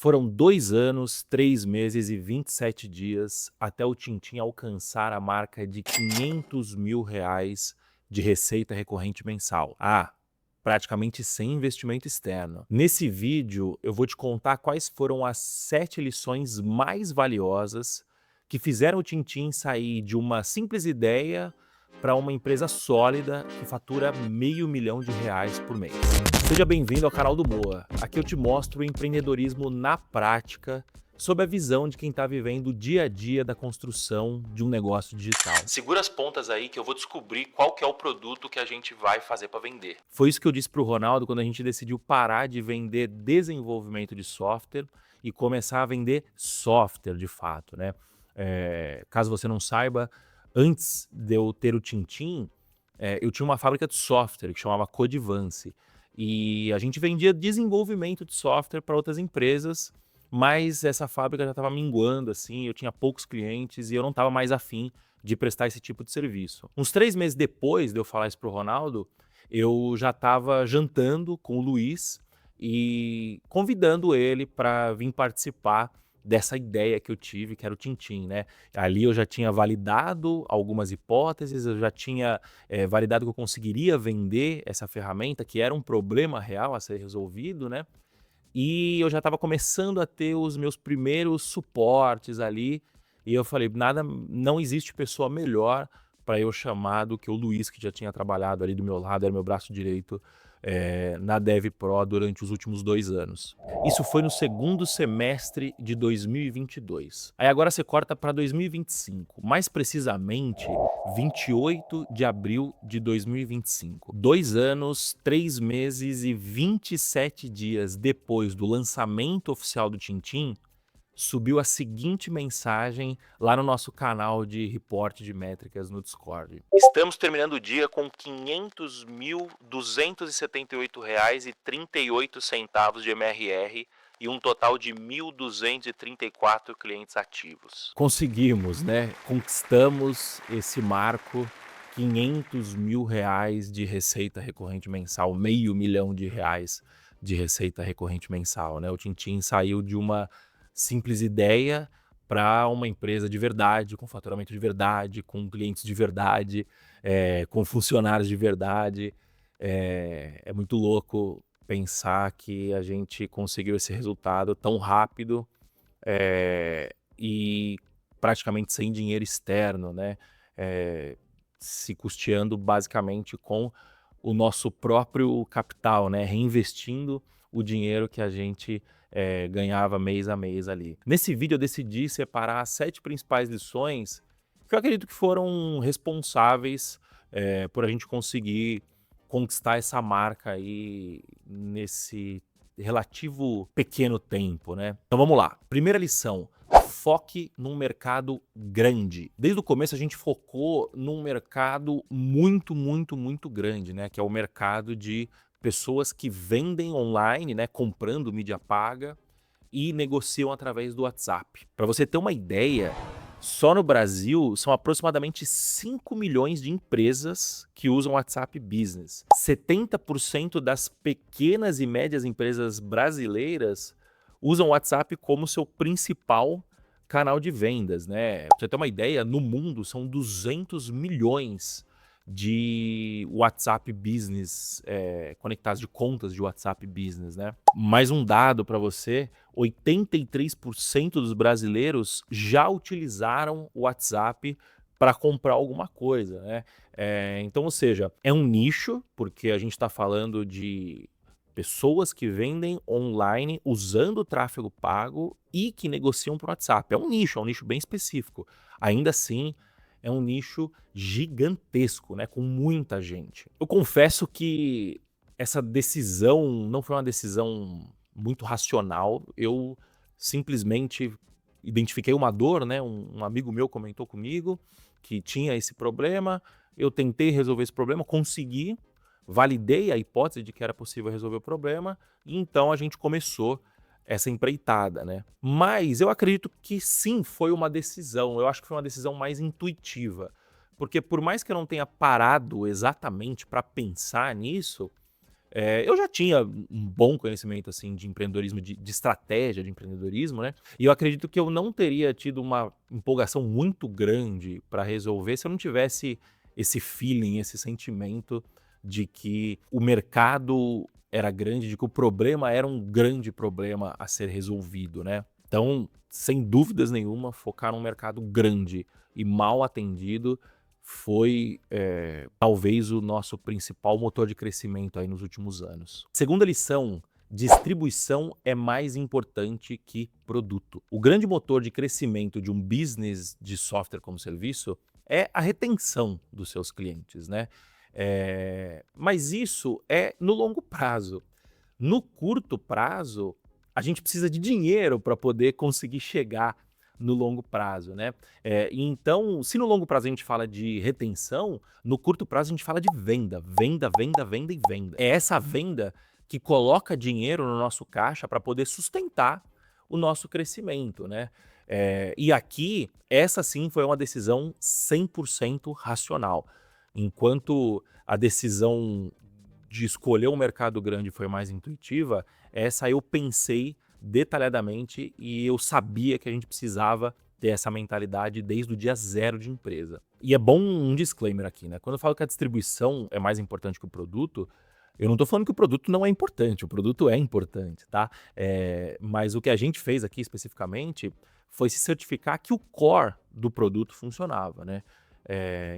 Foram 2 anos, 3 meses e 27 dias até o Tintim alcançar a marca de R$ 500.000 de receita recorrente mensal. Praticamente sem investimento externo. Nesse vídeo, eu vou te contar quais foram as 7 lições mais valiosas que fizeram o Tintim sair de uma simples ideia para uma empresa sólida que fatura R$ 500.000 por mês. Seja bem-vindo ao canal do Moa. Aqui eu te mostro o empreendedorismo na prática, sob a visão de quem está vivendo o dia a dia da construção de um negócio digital. Segura as pontas aí que eu vou descobrir qual que é o produto que a gente vai fazer para vender. Foi isso que eu disse para o Ronaldo quando a gente decidiu parar de vender desenvolvimento de software e começar a vender software de fato, né? Caso você não saiba, antes de eu ter o Tintim, eu tinha uma fábrica de software que chamava Codivance. E a gente vendia desenvolvimento de software para outras empresas, mas essa fábrica já estava minguando, assim, eu tinha poucos clientes e eu não estava mais afim de prestar esse tipo de serviço. Uns 3 meses depois de eu falar isso para o Ronaldo, eu já estava jantando com o Luiz e convidando ele para vir participar dessa ideia que eu tive, que era o Tintim, né? Ali eu já tinha validado algumas hipóteses, eu já tinha validado que eu conseguiria vender essa ferramenta, que era um problema real a ser resolvido, né? E eu já estava começando a ter os meus primeiros suportes ali, e eu falei, não existe pessoa melhor para eu chamar do que o Luiz, que já tinha trabalhado ali do meu lado, era meu braço direito na DevPro durante os últimos 2 anos. Isso foi no segundo semestre de 2022. Aí agora você corta para 2025, mais precisamente 28 de abril de 2025. 2 anos, 3 meses e 27 dias depois do lançamento oficial do Tintim, subiu a seguinte mensagem lá no nosso canal de reporte de métricas no Discord. Estamos terminando o dia com R$ 500.278,38 de MRR e um total de 1.234 clientes ativos. Conseguimos, né? Conquistamos esse marco, R$ 500.000 de receita recorrente mensal, R$ 500.000 de receita recorrente mensal, né? O Tintim saiu de uma simples ideia para uma empresa de verdade, com faturamento de verdade, com clientes de verdade, com funcionários de verdade. É muito louco pensar que a gente conseguiu esse resultado tão rápido e praticamente sem dinheiro externo, né? Se custeando basicamente com o nosso próprio capital, né? Reinvestindo o dinheiro que a gente ganhava mês a mês ali. Nesse vídeo eu decidi separar as 7 principais lições que eu acredito que foram responsáveis por a gente conseguir conquistar essa marca aí nesse relativo pequeno tempo, né? Então vamos lá. Primeira lição: foque num mercado grande. Desde o começo a gente focou num mercado muito, muito, muito grande, né? Que é o mercado de pessoas que vendem online, né? Comprando mídia paga e negociam através do WhatsApp. Para você ter uma ideia, só no Brasil são aproximadamente 5 milhões de empresas que usam WhatsApp Business. 70% das pequenas e médias empresas brasileiras usam o WhatsApp como seu principal canal de vendas, né? Pra você ter uma ideia, no mundo são 200 milhões de WhatsApp Business conectados, de contas de WhatsApp Business, né? Mais um dado para você: 83% dos brasileiros já utilizaram o WhatsApp para comprar alguma coisa, né? Então, ou seja, é um nicho, porque a gente está falando de pessoas que vendem online usando o tráfego pago e que negociam por WhatsApp. É um nicho bem específico. Ainda assim, é um nicho gigantesco, né, com muita gente. Eu confesso que essa decisão não foi uma decisão muito racional. Eu simplesmente identifiquei uma dor, né? Um amigo meu comentou comigo que tinha esse problema. Eu tentei resolver esse problema, consegui, validei a hipótese de que era possível resolver o problema, e então a gente começou essa empreitada, né? Mas eu acredito que sim, foi uma decisão. Eu acho que foi uma decisão mais intuitiva, porque por mais que eu não tenha parado exatamente para pensar nisso, Eu já tinha um bom conhecimento assim de empreendedorismo, de estratégia de empreendedorismo, né? E eu acredito que eu não teria tido uma empolgação muito grande para resolver se eu não tivesse esse feeling, esse sentimento de que o mercado era grande, de que o problema era um grande problema a ser resolvido, né? Então, sem dúvidas nenhuma, focar num mercado grande e mal atendido foi talvez o nosso principal motor de crescimento aí nos últimos anos. Segunda lição: distribuição é mais importante que produto. O grande motor de crescimento de um business de software como serviço é a retenção dos seus clientes, né? Mas isso é no longo prazo. No curto prazo, a gente precisa de dinheiro para poder conseguir chegar no longo prazo, né? Então, se no longo prazo a gente fala de retenção, no curto prazo a gente fala de venda, venda, venda, venda e venda. É essa venda que coloca dinheiro no nosso caixa para poder sustentar o nosso crescimento, né? E aqui, essa sim foi uma decisão 100% racional. Enquanto a decisão de escolher um mercado grande foi mais intuitiva, essa eu pensei detalhadamente e eu sabia que a gente precisava ter essa mentalidade desde o dia zero de empresa. E é bom um disclaimer aqui, né? Quando eu falo que a distribuição é mais importante que o produto, eu não estou falando que o produto não é importante, o produto é importante, tá? Mas o que a gente fez aqui especificamente foi se certificar que o core do produto funcionava, né?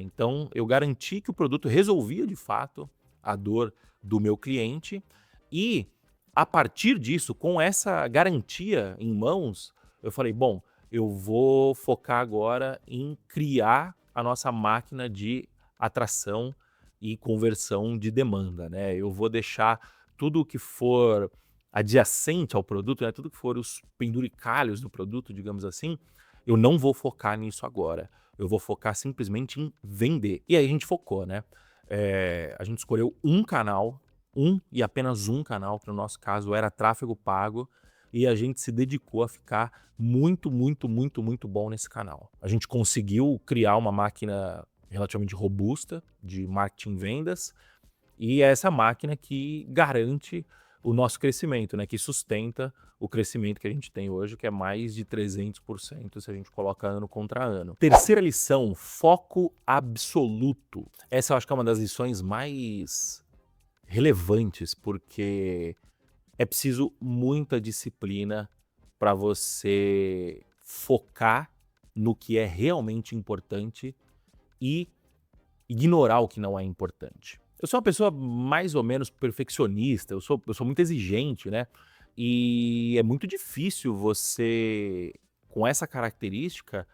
Então eu garanti que o produto resolvia de fato a dor do meu cliente e a partir disso, com essa garantia em mãos, eu falei, bom, eu vou focar agora em criar a nossa máquina de atração e conversão de demanda, né? Eu vou deixar tudo o que for adjacente ao produto, né? Tudo que for os penduricalhos do produto, digamos assim, eu não vou focar nisso agora. Eu vou focar simplesmente em vender. E aí a gente focou, né? A gente escolheu um canal, um e apenas um canal, que no nosso caso era tráfego pago, e a gente se dedicou a ficar muito, muito, muito, muito bom nesse canal. A gente conseguiu criar uma máquina relativamente robusta de marketing e vendas, e é essa máquina que garante o nosso crescimento, né? Que sustenta o crescimento que a gente tem hoje, que é mais de 300% se a gente coloca ano contra ano. Terceira lição: foco absoluto. Essa eu acho que é uma das lições mais relevantes, porque é preciso muita disciplina para você focar no que é realmente importante e ignorar o que não é importante. Eu sou uma pessoa mais ou menos perfeccionista, eu sou muito exigente, né? E é muito difícil você, com essa característica,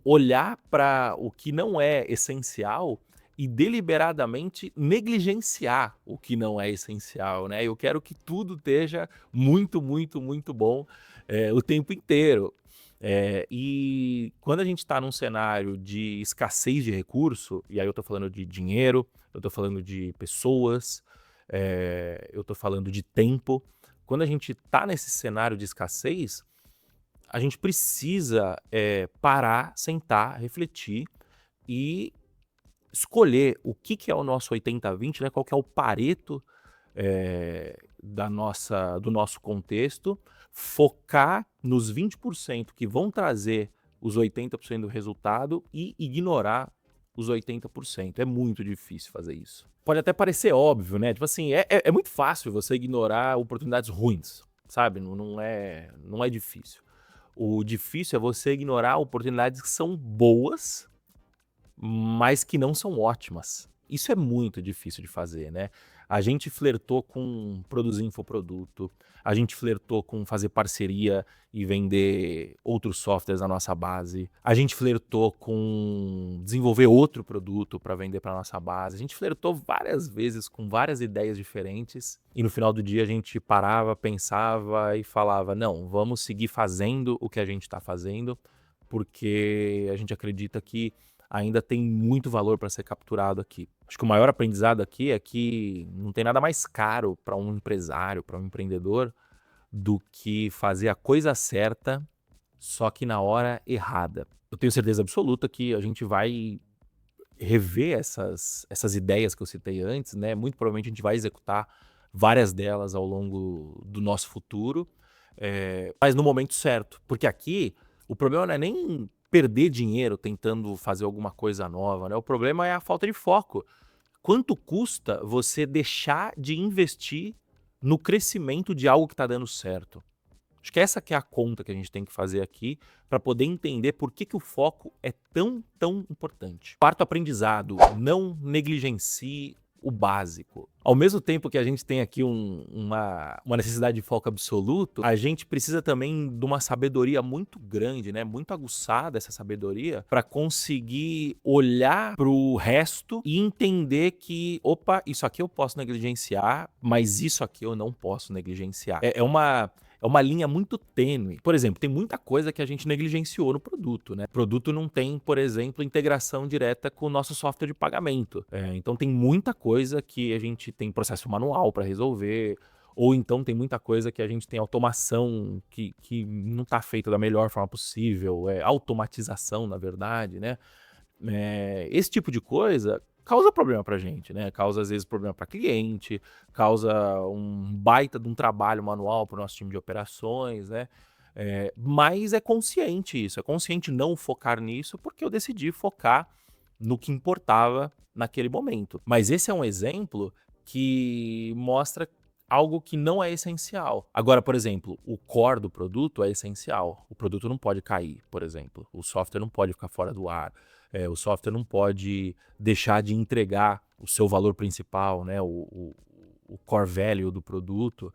olhar para o que não é essencial e deliberadamente negligenciar o que não é essencial, né? Eu quero que tudo esteja muito, muito, muito bom o tempo inteiro. E quando a gente está num cenário de escassez de recurso, e aí eu estou falando de dinheiro, eu estou falando de pessoas, eu estou falando de tempo. Quando a gente está nesse cenário de escassez, a gente precisa parar, sentar, refletir e escolher o que é o nosso 80-20, né? Qual que é o Pareto do nosso contexto, focar nos 20% que vão trazer os 80% do resultado e ignorar os 80%. É muito difícil fazer isso. Pode até parecer óbvio, né? Tipo assim, é muito fácil você ignorar oportunidades ruins, sabe? Não é difícil. O difícil é você ignorar oportunidades que são boas, mas que não são ótimas. Isso é muito difícil de fazer, né? A gente flertou com produzir infoproduto, a gente flertou com fazer parceria e vender outros softwares na nossa base, a gente flertou com desenvolver outro produto para vender para nossa base, a gente flertou várias vezes com várias ideias diferentes e no final do dia a gente parava, pensava e falava, não, vamos seguir fazendo o que a gente está fazendo, porque a gente acredita que ainda tem muito valor para ser capturado aqui. Acho que o maior aprendizado aqui é que não tem nada mais caro para um empresário, para um empreendedor, do que fazer a coisa certa, só que na hora errada. Eu tenho certeza absoluta que a gente vai rever essas ideias que eu citei antes, né? Muito provavelmente a gente vai executar várias delas ao longo do nosso futuro, mas no momento certo. Porque aqui o problema não é nem perder dinheiro tentando fazer alguma coisa nova, né? O problema é a falta de foco. Quanto custa você deixar de investir no crescimento de algo que está dando certo? Acho que essa que é a conta que a gente tem que fazer aqui para poder entender por que o foco é tão importante. Quarto aprendizado: não negligencie o básico. Ao mesmo tempo que a gente tem aqui uma necessidade de foco absoluto, a gente precisa também de uma sabedoria muito grande, né? Muito aguçada essa sabedoria, para conseguir olhar para o resto e entender que, opa, isso aqui eu posso negligenciar, mas isso aqui eu não posso negligenciar. É uma linha muito tênue. Por exemplo, tem muita coisa que a gente negligenciou no produto, né? O produto não tem, por exemplo, integração direta com o nosso software de pagamento. Então tem muita coisa que a gente tem processo manual para resolver, ou então tem muita coisa que a gente tem automação que não está feita da melhor forma possível, automatização, na verdade, né? Esse tipo de coisa causa problema pra gente, né? Causa, às vezes, problema para cliente, causa um baita de um trabalho manual para o nosso time de operações, né? Mas é consciente isso, é consciente não focar nisso, porque eu decidi focar no que importava naquele momento. Mas esse é um exemplo que mostra algo que não é essencial. Agora, por exemplo, o core do produto é essencial. O produto não pode cair, por exemplo. O software não pode ficar fora do ar. O software não pode deixar de entregar o seu valor principal, né? O core value do produto.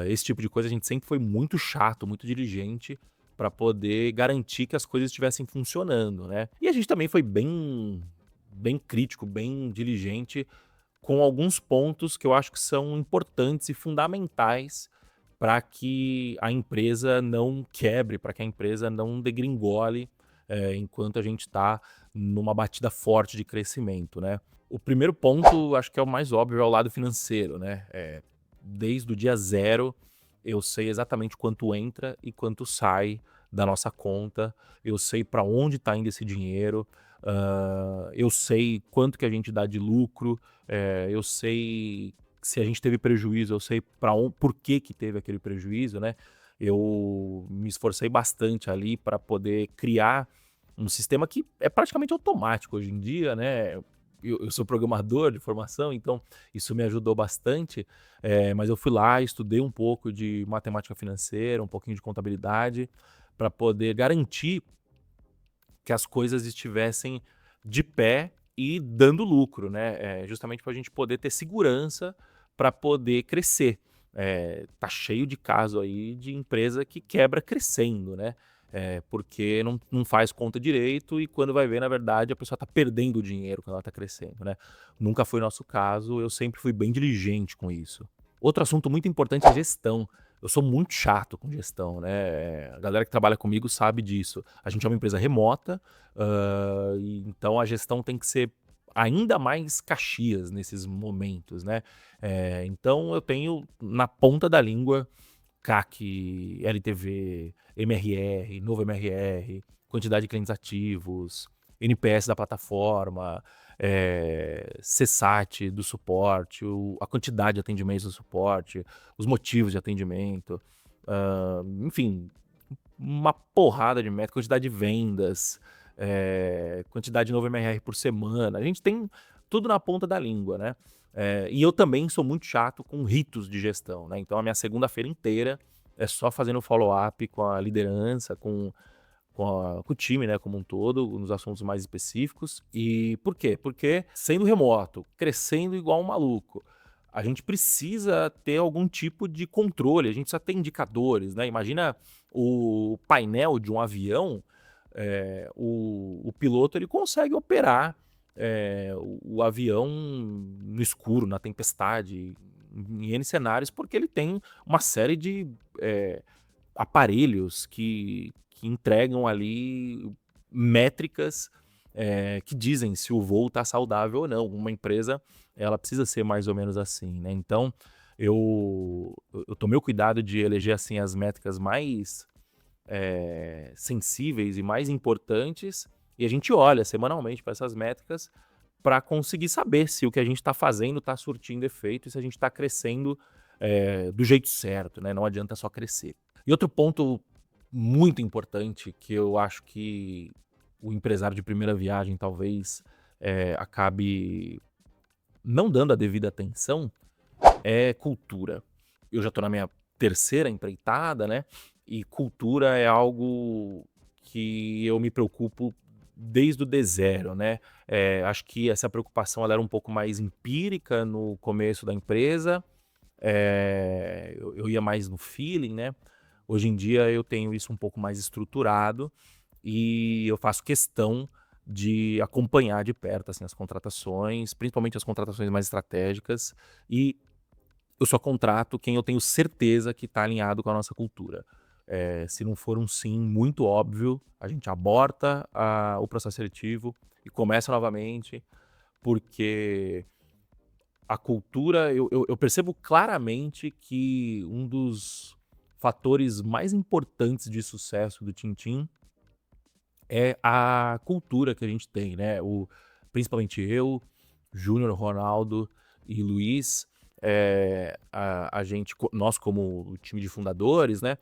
Esse tipo de coisa a gente sempre foi muito chato, muito diligente para poder garantir que as coisas estivessem funcionando, né? E a gente também foi bem crítico, bem diligente com alguns pontos que eu acho que são importantes e fundamentais para que a empresa não quebre, para que a empresa não degringole enquanto a gente está numa batida forte de crescimento, né? O primeiro ponto, acho que é o mais óbvio, é o lado financeiro, né? Desde o dia zero, eu sei exatamente quanto entra e quanto sai da nossa conta, eu sei para onde está indo esse dinheiro, eu sei quanto que a gente dá de lucro, eu sei se a gente teve prejuízo, eu sei por que teve aquele prejuízo, né? Eu me esforcei bastante ali para poder criar um sistema que é praticamente automático hoje em dia, né? Eu sou programador de formação, então isso me ajudou bastante, mas eu fui lá, estudei um pouco de matemática financeira, um pouquinho de contabilidade, para poder garantir que as coisas estivessem de pé e dando lucro, né? Justamente para a gente poder ter segurança para poder crescer. Tá cheio de caso aí de empresa que quebra crescendo, né? Porque não faz conta direito e quando vai ver, na verdade, a pessoa está perdendo dinheiro quando ela está crescendo, né? Nunca foi nosso caso, eu sempre fui bem diligente com isso. Outro assunto muito importante é gestão. Eu sou muito chato com gestão, né? A galera que trabalha comigo sabe disso. A gente é uma empresa remota, e então a gestão tem que ser ainda mais Caxias nesses momentos, né? Então eu tenho na ponta da língua CAC, LTV, MRR, novo MRR, quantidade de clientes ativos, NPS da plataforma, CSAT do suporte, a quantidade de atendimentos do suporte, os motivos de atendimento, enfim, uma porrada de métricas, quantidade de vendas, quantidade de novo MRR por semana. A gente tem tudo na ponta da língua, né? E eu também sou muito chato com ritos de gestão, né? Então a minha segunda-feira inteira é só fazendo follow-up com a liderança, com o time, né, como um todo, nos assuntos mais específicos. E por quê? Porque sendo remoto, crescendo igual um maluco, a gente precisa ter algum tipo de controle, a gente precisa ter indicadores, né? Imagina o painel de um avião, o piloto ele consegue operar o avião no escuro, na tempestade, em N cenários, porque ele tem uma série de aparelhos que entregam ali métricas que dizem se o voo está saudável ou não. Uma empresa ela precisa ser mais ou menos assim, né? Então eu tomei o cuidado de eleger assim as métricas mais sensíveis e mais importantes E a gente olha semanalmente para essas métricas para conseguir saber se o que a gente está fazendo está surtindo efeito e se a gente está crescendo do jeito certo, né? Não adianta só crescer. E outro ponto muito importante que eu acho que o empresário de primeira viagem talvez acabe não dando a devida atenção é cultura. Eu já estou na minha terceira empreitada, né? E cultura é algo que eu me preocupo desde o D0, né? Acho que essa preocupação ela era um pouco mais empírica no começo da empresa. Eu ia mais no feeling, né? Hoje em dia eu tenho isso um pouco mais estruturado e eu faço questão de acompanhar de perto assim, as contratações, principalmente as contratações mais estratégicas, e eu só contrato quem eu tenho certeza que está alinhado com a nossa cultura. Se não for um sim muito óbvio, a gente aborta o processo seletivo e começa novamente, porque a cultura, eu percebo claramente que um dos fatores mais importantes de sucesso do Tintim é a cultura que a gente tem, né? Principalmente eu, Júnior, Ronaldo e Luiz, nós como o time de fundadores, né?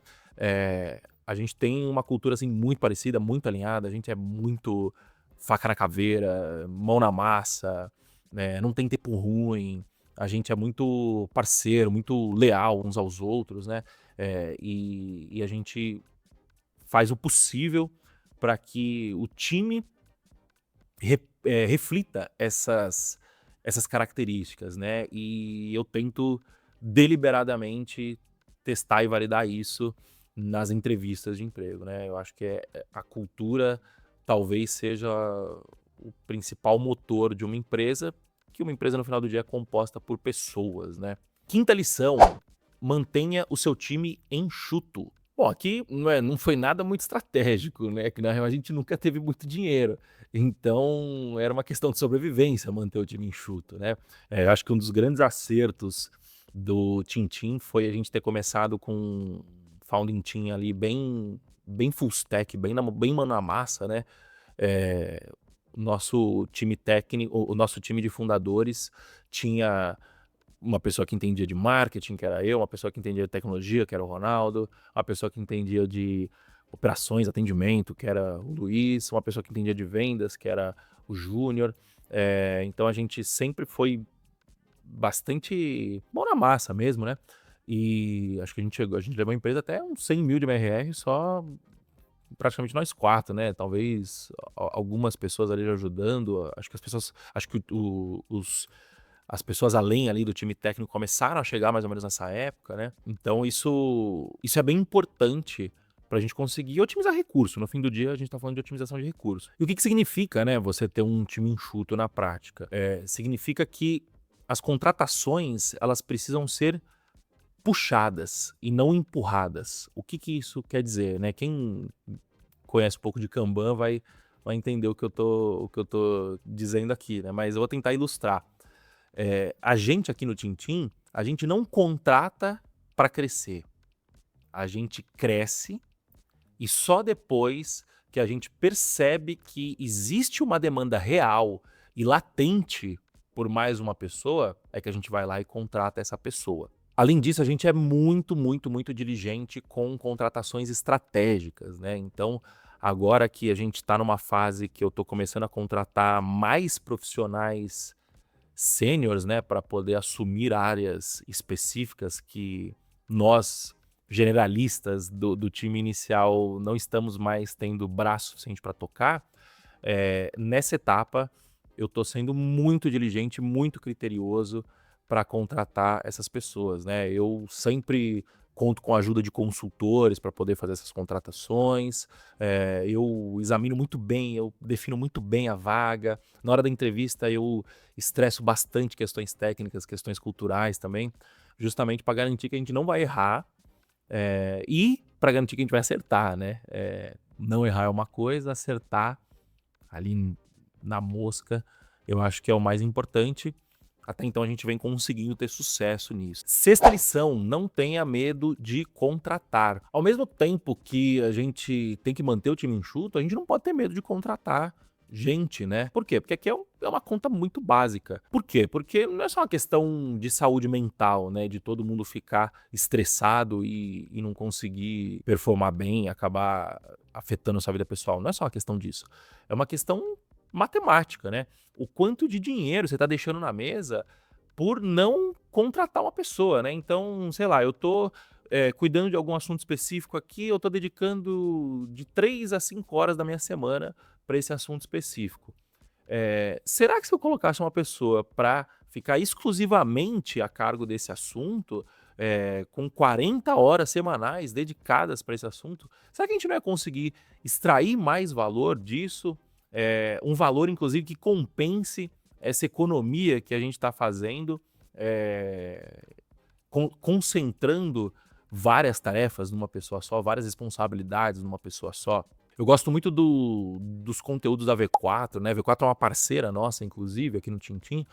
A gente tem uma cultura assim muito parecida, muito alinhada. A gente é muito faca na caveira, mão na massa, né? Não tem tempo ruim. A gente é muito parceiro, muito leal uns aos outros, né? E a gente faz o possível para que o time reflita essas características, né? E eu tento deliberadamente testar e validar isso nas entrevistas de emprego, né? Eu acho que a cultura talvez seja o principal motor de uma empresa, que uma empresa no final do dia é composta por pessoas, né? Quinta lição: mantenha o seu time enxuto. Bom, aqui não foi nada muito estratégico, né? Que na real a gente nunca teve muito dinheiro. Então era uma questão de sobrevivência manter o time enxuto, né? Eu acho que um dos grandes acertos do Tintim foi a gente ter começado com um founding team ali bem full stack, bem mão na massa, né? O nosso time técnico, o nosso time de fundadores tinha uma pessoa que entendia de marketing, que era eu, uma pessoa que entendia de tecnologia, que era o Ronaldo, uma pessoa que entendia de operações, atendimento, que era o Luiz, uma pessoa que entendia de vendas, que era o Júnior. Então a gente sempre foi bastante mão na massa mesmo, né? E acho que a gente levou a empresa até uns 100 mil de MRR só praticamente nós quatro, né? Talvez algumas pessoas ali ajudando. Acho que as pessoas além ali do time técnico começaram a chegar mais ou menos nessa época, né? Então isso é bem importante para a gente conseguir otimizar recurso. No fim do dia a gente está falando de otimização de recurso. E o que significa, né, você ter um time enxuto na prática? Significa que as contratações elas precisam ser puxadas e não empurradas. O que isso quer dizer, né? Quem conhece um pouco de Kanban vai entender o que eu tô dizendo aqui, né? Mas eu vou tentar ilustrar. A gente aqui no Tintim, a gente não contrata para crescer. A gente cresce e só depois que a gente percebe que existe uma demanda real e latente por mais uma pessoa, é que a gente vai lá e contrata essa pessoa. Além disso, a gente é muito, muito, muito diligente com contratações estratégicas, né? Então, agora que a gente está numa fase que eu estou começando a contratar mais profissionais sêniores, né, para poder assumir áreas específicas que nós, generalistas do time inicial, não estamos mais tendo braço suficiente para tocar. Nessa etapa, eu estou sendo muito diligente, muito criterioso para contratar essas pessoas, né? Eu sempre conto com a ajuda de consultores para poder fazer essas contratações. Eu examino muito bem, eu defino muito bem a vaga. Na hora da entrevista, eu estresso bastante questões técnicas, questões culturais também, justamente para garantir que a gente não vai errar e para garantir que a gente vai acertar, né? Não errar é uma coisa, acertar ali na mosca, eu acho que é o mais importante. Até então a gente vem conseguindo ter sucesso nisso. Sexta lição, não tenha medo de contratar. Ao mesmo tempo que a gente tem que manter o time enxuto, a gente não pode ter medo de contratar gente, né? Por quê? Porque aqui é uma conta muito básica. Por quê? Porque não é só uma questão de saúde mental, né? De todo mundo ficar estressado e não conseguir performar bem, acabar afetando a sua vida pessoal. Não é só uma questão disso. É uma questão matemática, né? O quanto de dinheiro você está deixando na mesa por não contratar uma pessoa, né? Então, sei lá, eu tô cuidando de algum assunto específico aqui, eu tô dedicando de 3 a 5 horas da minha semana para esse assunto específico. Será que se eu colocasse uma pessoa para ficar exclusivamente a cargo desse assunto, com 40 horas semanais dedicadas para esse assunto, será que a gente não ia conseguir extrair mais valor disso? Um valor, inclusive, que compense essa economia que a gente está fazendo, concentrando várias tarefas numa pessoa só, várias responsabilidades numa pessoa só. Eu gosto muito dos conteúdos da V4, né? A V4 é uma parceira nossa, inclusive, aqui no Tintim.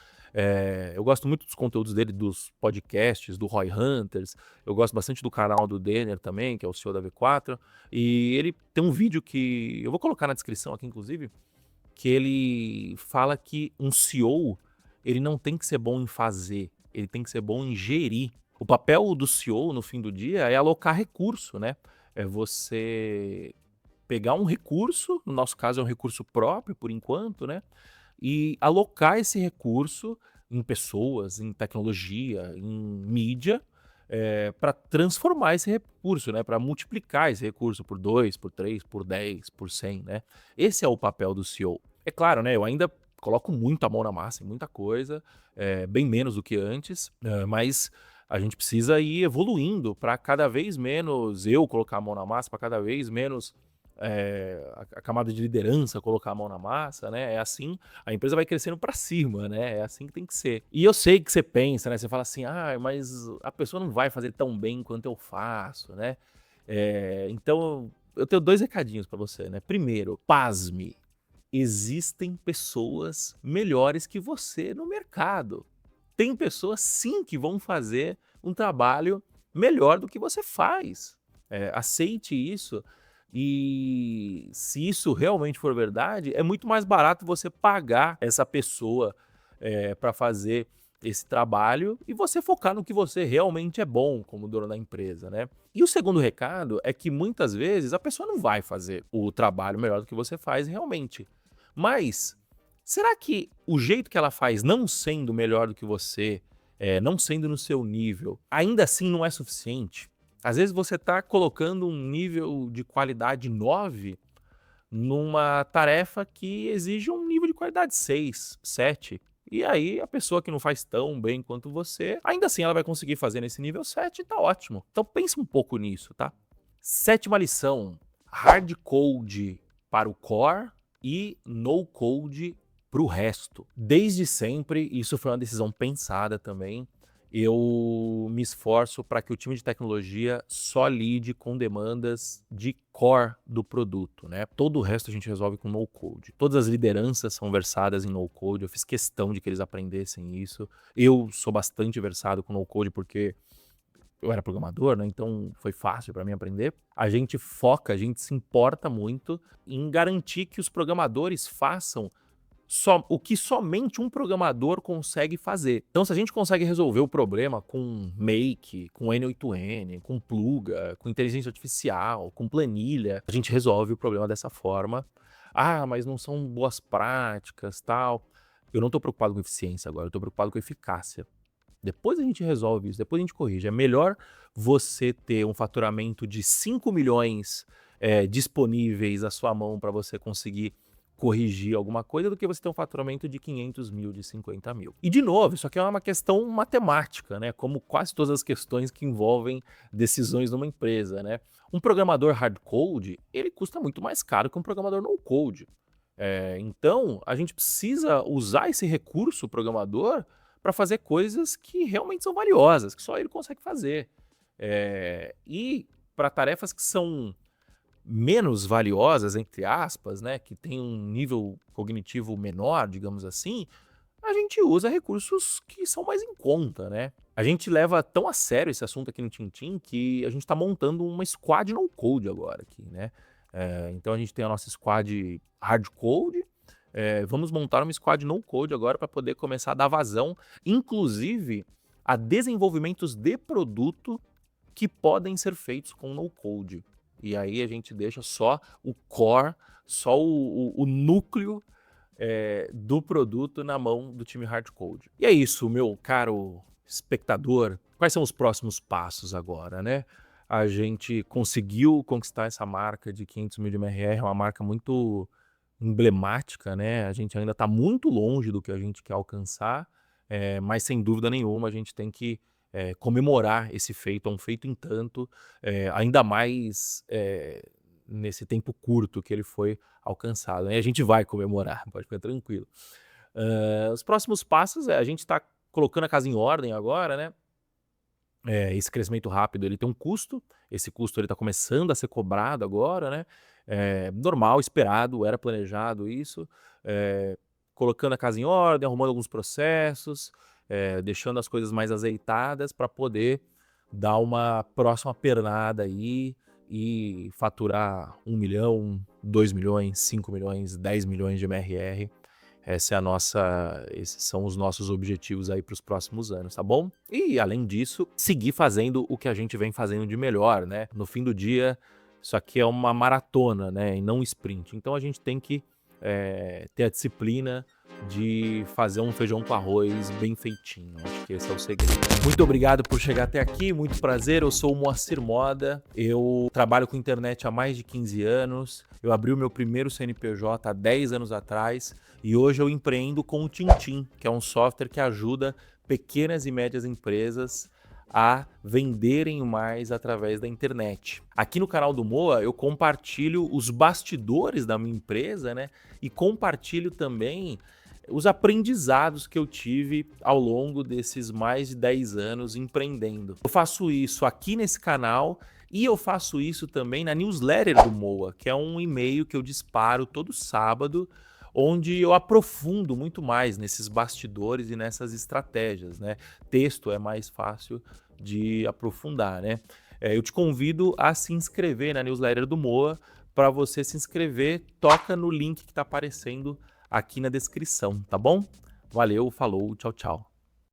Eu gosto muito dos conteúdos dele, dos podcasts, do Roy Hunters. Eu gosto bastante do canal do Denner também, que é o CEO da V4. E ele tem um vídeo que eu vou colocar na descrição aqui, inclusive, que ele fala que um CEO, ele não tem que ser bom em fazer, ele tem que ser bom em gerir. O papel do CEO, no fim do dia, é alocar recurso, né? É você pegar um recurso, no nosso caso é um recurso próprio, por enquanto, né? E alocar esse recurso em pessoas, em tecnologia, em mídia, para transformar esse recurso, né? Para multiplicar esse recurso por 2, por 3, por 10, por 100, né? Esse é o papel do CEO. É claro, né? Eu ainda coloco muito a mão na massa em muita coisa, bem menos do que antes, mas a gente precisa ir evoluindo para cada vez menos eu colocar a mão na massa, para cada vez menos a camada de liderança colocar a mão na massa, né? É assim, a empresa vai crescendo para cima, né? É assim que tem que ser. E eu sei que você pensa, né? Você fala assim, mas a pessoa não vai fazer tão bem quanto eu faço, né? Então, eu tenho 2 recadinhos para você, né? Primeiro, pasme, existem pessoas melhores que você no mercado. Tem pessoas sim que vão fazer um trabalho melhor do que você faz. Aceite isso. E se isso realmente for verdade, é muito mais barato você pagar essa pessoa para fazer esse trabalho e você focar no que você realmente é bom como dono da empresa, né? E o segundo recado é que muitas vezes a pessoa não vai fazer o trabalho melhor do que você faz realmente. Mas será que o jeito que ela faz, não sendo melhor do que você, não sendo no seu nível, ainda assim não é suficiente? Às vezes você está colocando um nível de qualidade 9 numa tarefa que exige um nível de qualidade 6, 7. E aí a pessoa que não faz tão bem quanto você, ainda assim ela vai conseguir fazer nesse nível 7 e tá ótimo. Então pense um pouco nisso, tá? Sétima lição, hard code para o core e no code para o resto. Desde sempre, isso foi uma decisão pensada também, eu me esforço para que o time de tecnologia só lide com demandas de core do produto, né? Todo o resto a gente resolve com no code. Todas as lideranças são versadas em no code, eu fiz questão de que eles aprendessem isso. Eu sou bastante versado com no code porque eu era programador, né? Então foi fácil para mim aprender. A gente foca, a gente se importa muito em garantir que os programadores façam o que somente um programador consegue fazer. Então, se a gente consegue resolver o problema com Make, com N8N, com Pluga, com inteligência artificial, com planilha, a gente resolve o problema dessa forma. Mas não são boas práticas, tal. Eu não estou preocupado com eficiência agora, eu estou preocupado com eficácia. Depois a gente resolve isso, depois a gente corrige. É melhor você ter um faturamento de 5 milhões disponíveis à sua mão para você conseguir corrigir alguma coisa do que você ter um faturamento de 500 mil, de 50 mil. E de novo, isso aqui é uma questão matemática, né? Como quase todas as questões que envolvem decisões numa empresa, né? Um programador hard code, ele custa muito mais caro que um programador no code. Então, a gente precisa usar esse recurso programador para fazer coisas que realmente são valiosas, que só ele consegue fazer. E para tarefas que são menos valiosas, entre aspas, né, que tem um nível cognitivo menor, digamos assim, a gente usa recursos que são mais em conta, né? A gente leva tão a sério esse assunto aqui no Tintim que a gente está montando uma squad no code agora aqui, né? Então a gente tem a nossa squad hard code, vamos montar uma squad no code agora para poder começar a dar vazão, inclusive a desenvolvimentos de produto que podem ser feitos com no code. E aí a gente deixa só o core, só o núcleo do produto na mão do time hard code. E é isso, meu caro espectador. Quais são os próximos passos agora, né? A gente conseguiu conquistar essa marca de 500 mil de MRR, uma marca muito emblemática, né? A gente ainda está muito longe do que a gente quer alcançar, mas sem dúvida nenhuma a gente tem que comemorar esse feito, é um feito em tanto, ainda mais nesse tempo curto que ele foi alcançado, né? E a gente vai comemorar, pode ficar tranquilo. Os próximos passos a gente está colocando a casa em ordem agora, né? Esse crescimento rápido ele tem um custo, esse custo ele está começando a ser cobrado agora, né? Normal, esperado, era planejado isso, colocando a casa em ordem, arrumando alguns processos, deixando as coisas mais azeitadas para poder dar uma próxima pernada aí e faturar 1 milhão, 2 milhões, 5 milhões, 10 milhões de MRR. Esses são os nossos objetivos aí para os próximos anos, tá bom? E além disso, seguir fazendo o que a gente vem fazendo de melhor, né? No fim do dia, isso aqui é uma maratona, né? E não um sprint. Então a gente tem que ter a disciplina de fazer um feijão com arroz bem feitinho. Acho que esse é o segredo. Muito obrigado por chegar até aqui, muito prazer. Eu sou o Moacir Moda, eu trabalho com internet há mais de 15 anos. Eu abri o meu primeiro CNPJ há 10 anos atrás e hoje eu empreendo com o Tintim, que é um software que ajuda pequenas e médias empresas a venderem mais através da internet. Aqui no canal do Moa eu compartilho os bastidores da minha empresa, né? E compartilho também os aprendizados que eu tive ao longo desses mais de 10 anos empreendendo. Eu faço isso aqui nesse canal e eu faço isso também na newsletter do Moa, que é um e-mail que eu disparo todo sábado, onde eu aprofundo muito mais nesses bastidores e nessas estratégias, né? Texto é mais fácil de aprofundar, né? Eu te convido a se inscrever na newsletter do Moa. Para você se inscrever, toca no link que está aparecendo aqui na descrição, tá bom? Valeu, falou, tchau, tchau.